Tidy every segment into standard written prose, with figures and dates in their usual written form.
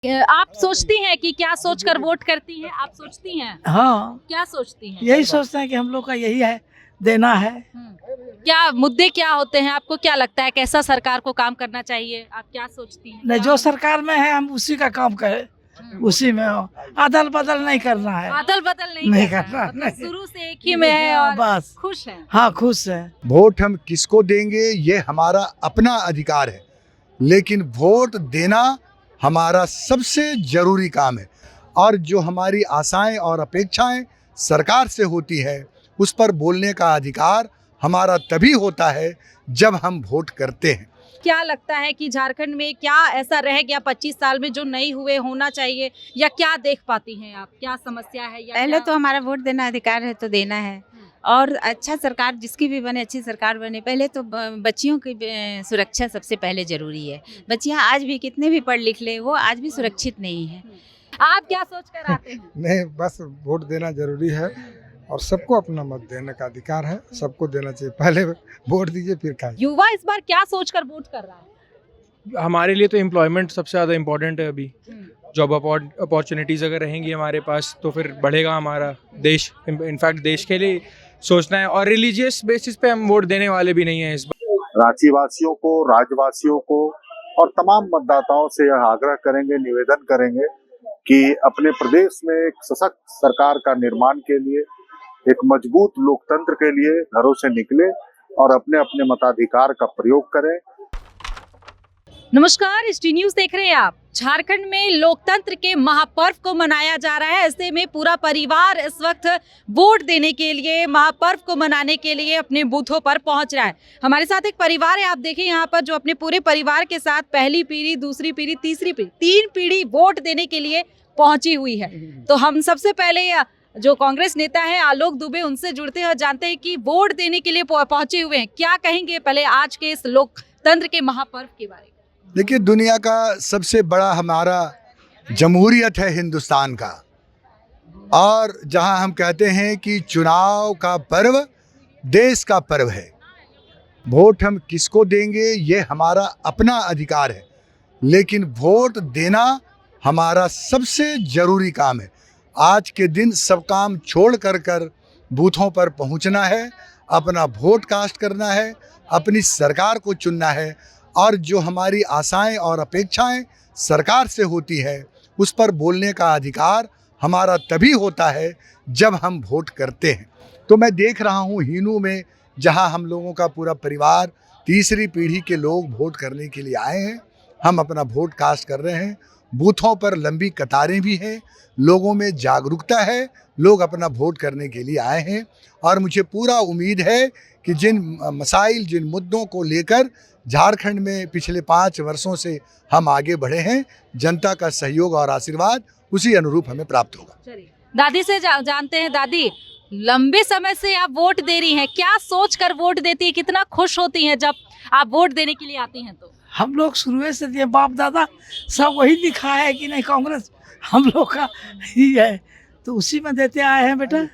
आप सोचती हैं कि क्या सोचकर वोट करती हैं? आप सोचती हैं? हाँ, क्या सोचती हैं? यही सोचते हैं कि हम लोग का यही है, देना है। क्या मुद्दे क्या होते हैं? आपको क्या लगता है कैसा सरकार को काम करना चाहिए? आप क्या सोचती हैं? नहीं, जो सरकार में है हम उसी का काम करें, उसी में हो। अदल बदल नहीं करना है। अदल बदल नहीं नहीं करना करना, है। मतलब नहीं। शुरू से एक ही में है और बस। खुश है। हाँ, खुश है। वोट हम किसको देंगे ये हमारा अपना अधिकार है, लेकिन वोट देना हमारा सबसे जरूरी काम है। और जो हमारी आशाएं और अपेक्षाएं सरकार से होती है, उस पर बोलने का अधिकार हमारा तभी होता है जब हम वोट करते हैं। क्या लगता है कि झारखंड में क्या ऐसा रह गया 25 साल में जो नहीं हुए होना चाहिए, या क्या देख पाती हैं आप? क्या समस्या है या पहले क्या? तो हमारा वोट देना अधिकार है तो देना है। और अच्छा सरकार जिसकी भी बने, अच्छी सरकार बने। पहले तो बच्चियों की सुरक्षा सबसे पहले जरूरी है। बच्चियां आज भी कितने भी पढ़ लिख ले, वो आज भी सुरक्षित नहीं है। आप क्या सोच कर आते हैं? नहीं, बस वोट देना जरूरी है और सबको अपना मत देने का अधिकार है, सबको देना चाहिए। पहले वोट दीजिए फिर खाइए। युवा इस बार क्या सोचकर वोट कर रहा है? हमारे लिए तो एम्प्लॉयमेंट सबसे ज़्यादा इम्पोर्टेंट है अभी। जॉब अपॉर्चुनिटीज़ अगर रहेंगी हमारे पास तो फिर बढ़ेगा हमारा देश। इनफैक्ट देश के लिए सोचना है, और रिलीजियस बेसिस पे हम वोट देने वाले भी नहीं हैं इस बार। रांची वासियों को, राज्यवासियों को और तमाम मतदाताओं से यह आग्रह करेंगे, निवेदन करेंगे कि अपने प्रदेश में एक सशक्त सरकार का निर्माण के लिए, एक मजबूत लोकतंत्र के लिए घरों से निकले और अपने अपने मताधिकार का प्रयोग करें। नमस्कार, ST न्यूज़ देख रहे हैं आप। झारखंड में लोकतंत्र के महापर्व को मनाया जा रहा है। ऐसे में पूरा परिवार इस वक्त वोट देने के लिए, महापर्व को मनाने के लिए अपने बूथों पर पहुंच रहा है। हमारे साथ एक परिवार है, आप देखें यहाँ पर, जो अपने पूरे परिवार के साथ पहली पीढ़ी, दूसरी पीढ़ी, तीसरी पीढ़ी, 3 पीढ़ी वोट देने के लिए पहुंची हुई है। तो हम सबसे पहले जो कांग्रेस नेता है आलोक दुबे, उनसे जुड़ते हैं और जानते हैं कि वोट देने के लिए पहुंचे हुए हैं। क्या कहेंगे पहले आज के इस लोकतंत्र के महापर्व के बारे में? देखिए, दुनिया का सबसे बड़ा हमारा जमहूरियत है हिंदुस्तान का, और जहां हम कहते हैं कि चुनाव का पर्व देश का पर्व है। वोट हम किसको देंगे ये हमारा अपना अधिकार है, लेकिन वोट देना हमारा सबसे जरूरी काम है। आज के दिन सब काम छोड़ कर बूथों पर पहुंचना है, अपना वोट कास्ट करना है, अपनी सरकार को चुनना है, और जो हमारी आशाएं और अपेक्षाएं सरकार से होती है, उस पर बोलने का अधिकार हमारा तभी होता है जब हम वोट करते हैं। तो मैं देख रहा हूँ हीनू में, जहाँ हम लोगों का पूरा परिवार, तीसरी पीढ़ी के लोग वोट करने के लिए आए हैं। हम अपना वोट कास्ट कर रहे हैं। बूथों पर लंबी कतारें भी हैं, लोगों में जागरूकता है, लोग अपना वोट करने के लिए आए हैं। और मुझे पूरा उम्मीद है कि जिन मसाइल, जिन मुद्दों को लेकर झारखंड में पिछले 5 वर्षों से हम आगे बढ़े हैं, जनता का सहयोग और आशीर्वाद उसी अनुरूप हमें प्राप्त होगा। दादी से जानते हैं। दादी, लंबे समय से आप वोट दे रही हैं, क्या सोचकर वोट देती है? कितना खुश होती हैं जब आप वोट देने के लिए आती हैं? तो हम लोग शुरू से दिए, बाप दादा सब वही दिखा है कि नहीं, कांग्रेस हम लोग का ही है, तो उसी में देते आए हैं बेटा।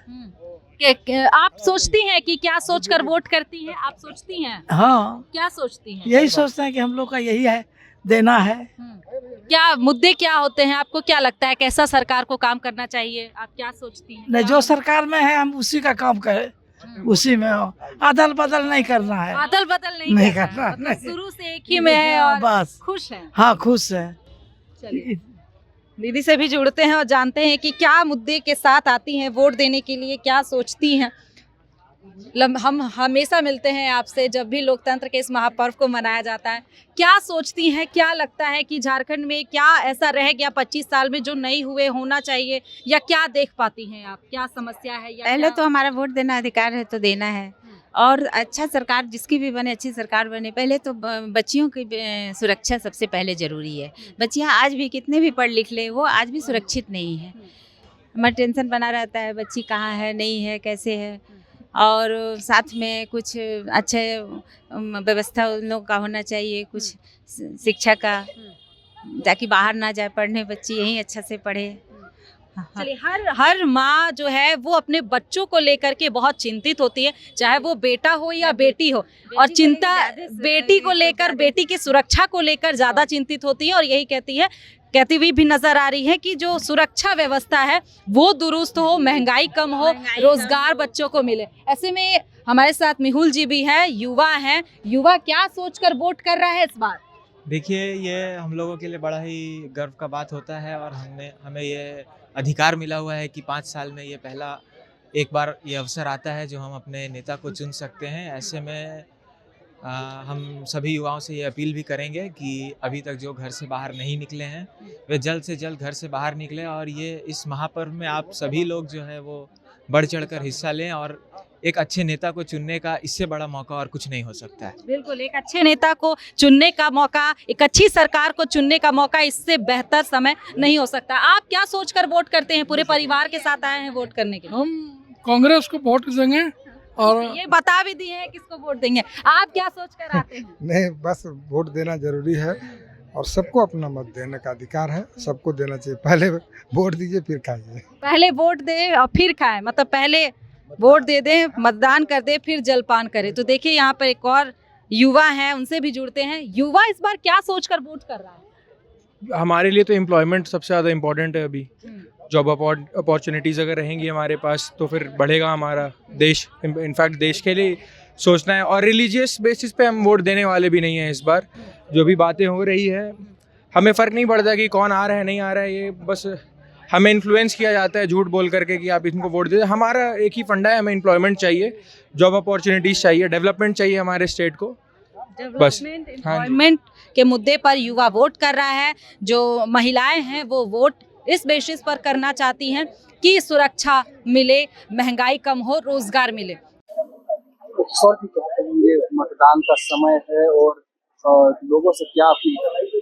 आप सोचती हैं कि क्या सोचकर वोट करती हैं? आप सोचती हैं? हाँ, क्या सोचती हैं? यही सोचते हैं कि हम लोग का यही है, देना है। क्या मुद्दे क्या होते हैं? आपको क्या लगता है कैसा सरकार को काम करना चाहिए? आप क्या सोचती हैं? नहीं, जो सरकार में है हम उसी का काम करें, उसी में हो। अदल बदल नहीं करना है। अदल बदल नहीं नहीं करना है। करना, मतलब नहीं। शुरू से एक ही में है और बस। खुश है। हाँ, खुश है। चलिए, दीदी से भी जुड़ते हैं और जानते हैं कि क्या मुद्दे के साथ आती हैं वोट देने के लिए, क्या सोचती हैं। हम हमेशा मिलते हैं आपसे जब भी लोकतंत्र के इस महापर्व को मनाया जाता है। क्या सोचती हैं, क्या लगता है कि झारखंड में क्या ऐसा रह गया 25 साल में जो नहीं हुए होना चाहिए, या क्या देख पाती हैं आप? क्या समस्या है या पहले तो हमारा वोट देना अधिकार है तो देना है। और अच्छा सरकार जिसकी भी बने, अच्छी सरकार बने। पहले तो बच्चियों की सुरक्षा सबसे पहले जरूरी है। बच्चियां आज भी कितने भी पढ़ लिख ले, वो आज भी सुरक्षित नहीं है। हमारा टेंशन बना रहता है, बच्ची कहाँ है, नहीं है, कैसे है। और साथ में कुछ अच्छे व्यवस्था उन लोगों का होना चाहिए, कुछ शिक्षा का, ताकि बाहर ना जाए पढ़ने, बच्ची यहीं अच्छा से पढ़े। चलिए, हर माँ जो है वो अपने बच्चों को लेकर के बहुत चिंतित होती है, चाहे वो बेटा हो या बेटी हो, और चिंता बेटी को लेकर, बेटी की सुरक्षा को लेकर ज़्यादा चिंतित होती है, और यही कहती है कहती हुई भी नजर आ रही है कि जो सुरक्षा व्यवस्था है वो दुरुस्त हो, महंगाई कम हो, रोजगार बच्चों को मिले। ऐसे में हमारे साथ मेहुल जी भी है, युवा हैं। युवा क्या सोचकर वोट कर रहा है इस बार? देखिए, ये हम लोगों के लिए बड़ा ही गर्व का बात होता है और हमें ये अधिकार मिला हुआ है कि 5 साल में ये पहला एक बार ये अवसर आता है जो हम अपने नेता को चुन सकते हैं। ऐसे में हम सभी युवाओं से ये अपील भी करेंगे कि अभी तक जो घर से बाहर नहीं निकले हैं वे जल्द से जल्द घर से बाहर निकलें और ये इस महापर्व में आप सभी लोग जो है वो बढ़ चढ़कर हिस्सा लें और एक अच्छे नेता को चुनने का इससे बड़ा मौका और कुछ नहीं हो सकता है। बिल्कुल, एक अच्छे नेता को चुनने का मौका, एक अच्छी सरकार को चुनने का मौका, इससे बेहतर समय नहीं हो सकता। आप क्या सोचकर वोट करते हैं? पूरे परिवार के साथ आए हैं वोट करने के लिए। हम कांग्रेस को वोट देंगे और ये बता भी दिए हैं किसको वोट देंगे। आप क्या सोचकर आते हैं? नहीं, बस वोट देना जरूरी है और सबको अपना मत देने का अधिकार है, सबको देना चाहिए। पहले वोट दीजिए फिर खाइए। पहले वोट दे और फिर खाएं, मतलब पहले वोट दे दें, मतदान कर दे, फिर जलपान करें। तो देखिए यहाँ पर एक और युवा हैं, उनसे भी जुड़ते हैं। युवा इस बार क्या सोचकर वोट कर रहा है? हमारे लिए तो एम्प्लॉयमेंट सबसे ज़्यादा इम्पोर्टेंट है अभी। जॉब अपॉर्चुनिटीज़ अगर रहेंगी हमारे पास तो फिर बढ़ेगा हमारा देश। इनफैक्ट देश के लिए सोचना है और रिलीजियस बेसिस पे हम वोट देने वाले भी नहीं हैं इस बार। जो भी बातें हो रही है हमें फ़र्क नहीं पड़ता कि कौन आ रहा है नहीं आ रहा है, ये बस हमें इन्फ्लुएंस किया जाता है झूठ बोल करके कि आप इनको वोट दे। हमारा एक ही फंडा है, हमें एम्प्लॉयमेंट चाहिए, जॉब अपॉर्चुनिटीज़ चाहिए, डेवलपमेंट चाहिए हमारे स्टेट को। बस एम्प्लॉयमेंट के मुद्दे पर युवा वोट कर रहा है। जो महिलाएं हैं वो वोट इस बेसिस पर करना चाहती हैं कि सुरक्षा मिले, महंगाई कम हो, रोजगार मिले। सर जी क्या कहेंगे, मतदान का समय है और लोगों से क्या अपील करेंगे?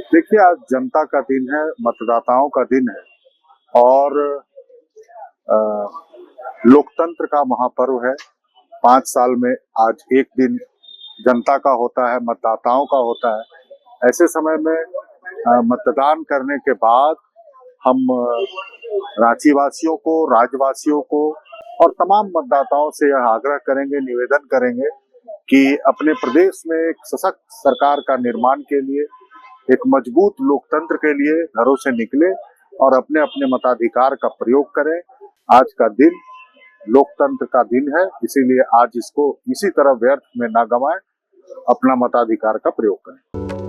देखिए, आज जनता का दिन है, मतदाताओं का दिन है और लोकतंत्र का महापर्व है। 5 साल में आज एक दिन जनता का होता है, मतदाताओं का होता है। ऐसे समय में मतदान करने के बाद हम रांची वासियों को, राज्यवासियों को और तमाम मतदाताओं से यह आग्रह करेंगे, निवेदन करेंगे कि अपने प्रदेश में एक सशक्त सरकार का निर्माण के लिए, एक मजबूत लोकतंत्र के लिए घरों से निकले और अपने अपने मताधिकार का प्रयोग करें। आज का दिन लोकतंत्र का दिन है, इसीलिए आज इसको इसी तरह व्यर्थ में ना गंवाएं, अपना मताधिकार का प्रयोग करें।